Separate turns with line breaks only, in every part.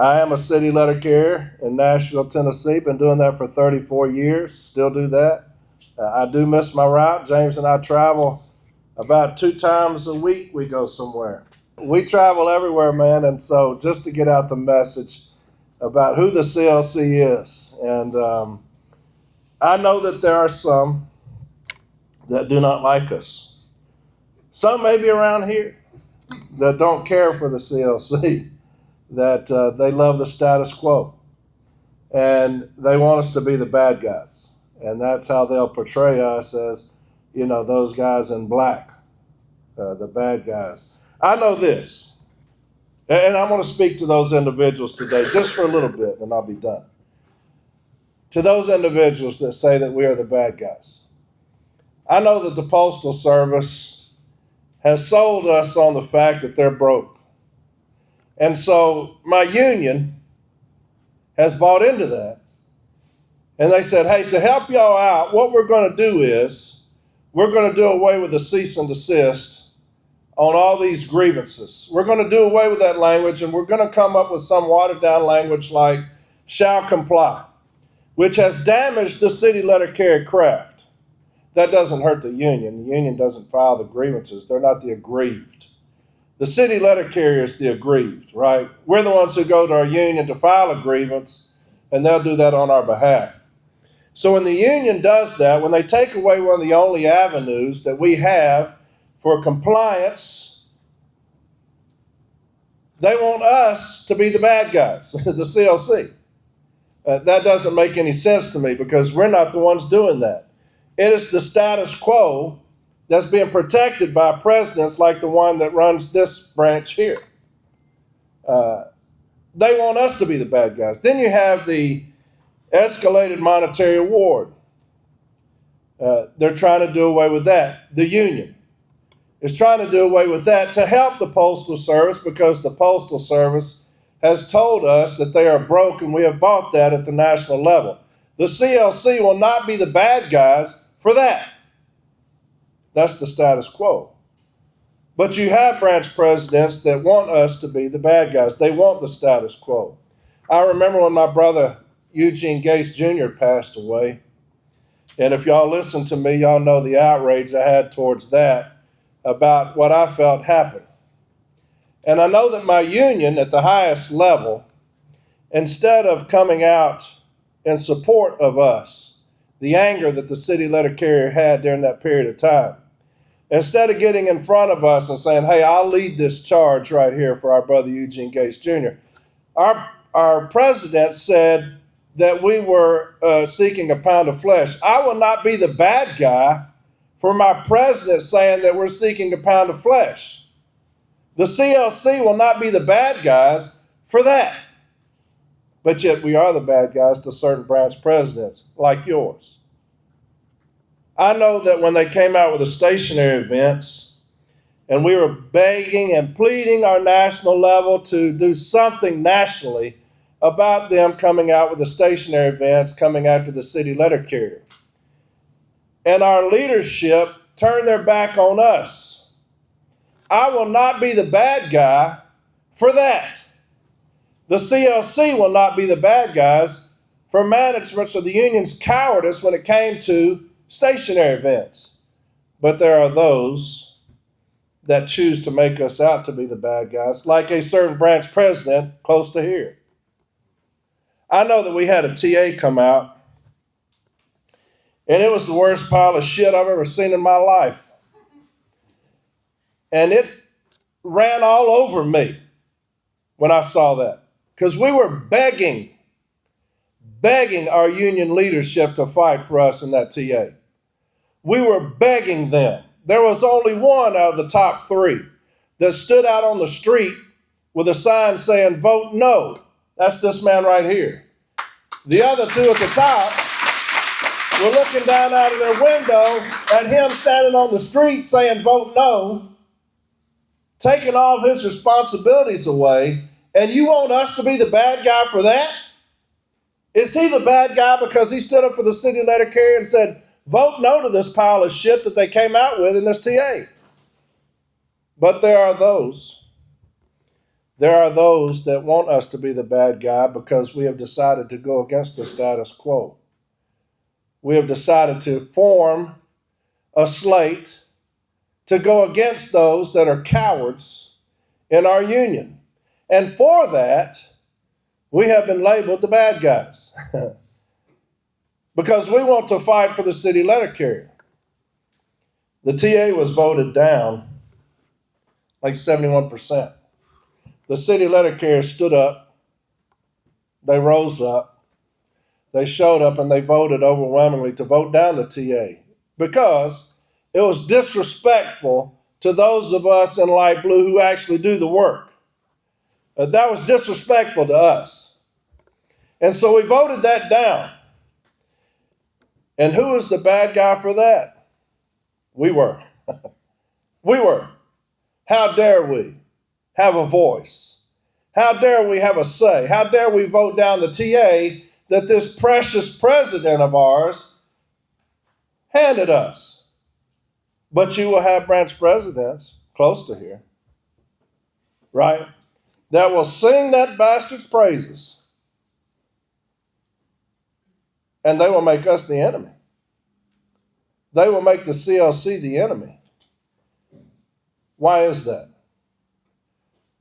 I am a city letter carrier in Nashville, Tennessee. Been doing that for 34 years, still do that. I do miss my route. James and I travel about 2 times a week. We go somewhere. We travel everywhere, man, and so just to get out the message about who the CLC is. And I know that there are some that do not like us. Some maybe around here that don't care for the CLC, that they love the status quo. And they want us to be the bad guys. And that's how they'll portray us as, those guys in black, the bad guys. I know this, and I'm going to speak to those individuals today just for a little bit, and I'll be done. To those individuals that say that we are the bad guys. I know that the Postal Service has sold us on the fact that they're broke. And so my union has bought into that. And they said, hey, to help y'all out, what we're going to do is we're going to do away with the cease and desist on all these grievances. We're going to do away with that language, and we're going to come up with some watered down language like shall comply, which has damaged the city letter carrier craft. That doesn't hurt the union. The union doesn't file the grievances. They're not the aggrieved. The city letter carrier is the aggrieved, right? We're the ones who go to our union to file a grievance, and they'll do that on our behalf. So when the union does that, when they take away one of the only avenues that we have for compliance, they want us to be the bad guys, the CLC. That doesn't make any sense to me because we're not the ones doing that. It is the status quo that's being protected by presidents like the one that runs this branch here. They want us to be the bad guys. Then you have the escalated monetary award. They're trying to do away with that. The union is trying to do away with that to help the Postal Service because the Postal Service has told us that they are broke, and we have bought that at the national level. The CLC will not be the bad guys for that. That's the status quo. But you have branch presidents that want us to be the bad guys. They want the status quo. I remember when my brother Eugene Gates Jr. passed away. And if y'all listen to me, y'all know the outrage I had towards that about what I felt happened. And I know that my union at the highest level, instead of coming out in support of us, the anger that the city letter carrier had during that period of time, instead of getting in front of us and saying, hey, I'll lead this charge right here for our brother Eugene Gates Jr., our president said that we were seeking a pound of flesh. I will not be the bad guy for my president saying that we're seeking a pound of flesh. The CLC will not be the bad guys for that. But yet we are the bad guys to certain branch presidents like yours. I know that when they came out with the stationary events and we were begging and pleading our national level to do something nationally about them coming out with the stationary events coming after the city letter carrier. And our leadership turned their back on us. I will not be the bad guy for that. The CLC will not be the bad guys for management's or the union's cowardice when it came to stationary events. But there are those that choose to make us out to be the bad guys, like a certain branch president close to here. I know that we had a TA come out, and it was the worst pile of shit I've ever seen in my life. And it ran all over me when I saw that, because we were begging our union leadership to fight for us in that TA. We were begging them. There was only one out of the top 3 that stood out on the street with a sign saying, vote no. That's this man right here. The other 2 at the top were looking down out of their window at him standing on the street saying, vote no, taking all of his responsibilities away. And you want us to be the bad guy for that? Is he the bad guy because he stood up for the city letter carrier and said, vote no to this pile of shit that they came out with in this TA? But there are those There are those that want us to be the bad guy because we have decided to go against the status quo. We have decided to form a slate to go against those that are cowards in our union. And for that, we have been labeled the bad guys because we want to fight for the city letter carrier. The TA was voted down like 71%. The city letter carrier stood up, they rose up, they showed up, and they voted overwhelmingly to vote down the TA because it was disrespectful to those of us in light blue who actually do the work. That was disrespectful to us. And so we voted that down. And who was the bad guy for that? We were. We were. How dare we have a voice? How dare we have a say? How dare we vote down the TA that this precious president of ours handed us? But you will have branch presidents close to here, right, that will sing that bastard's praises, and they will make us the enemy. They will make the CLC the enemy. Why is that?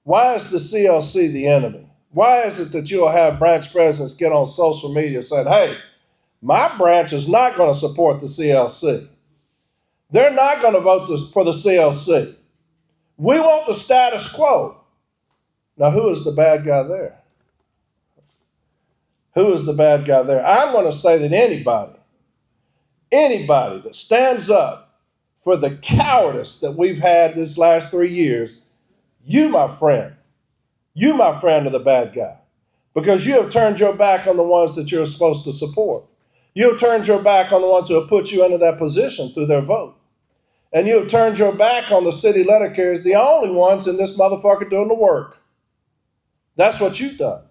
Why is the CLC the enemy? Why is it that you'll have branch presidents get on social media saying, hey, my branch is not going to support the CLC. They're not going to vote for the CLC. We want the status quo. Now, who is the bad guy there? Who is the bad guy there? I'm going to say that anybody that stands up for the cowardice that we've had these last 3 years, you, my friend, are the bad guy, because you have turned your back on the ones that you're supposed to support. You have turned your back on the ones who have put you into that position through their vote. And you have turned your back on the city letter carriers, the only ones in this motherfucker doing the work. That's what you've done.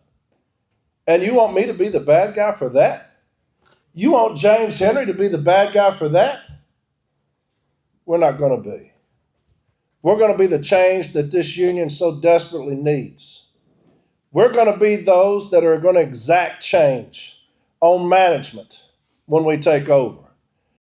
And you want me to be the bad guy for that? You want James Henry to be the bad guy for that? We're not going to be. We're going to be the change that this union so desperately needs. We're going to be those that are going to exact change on management when we take over.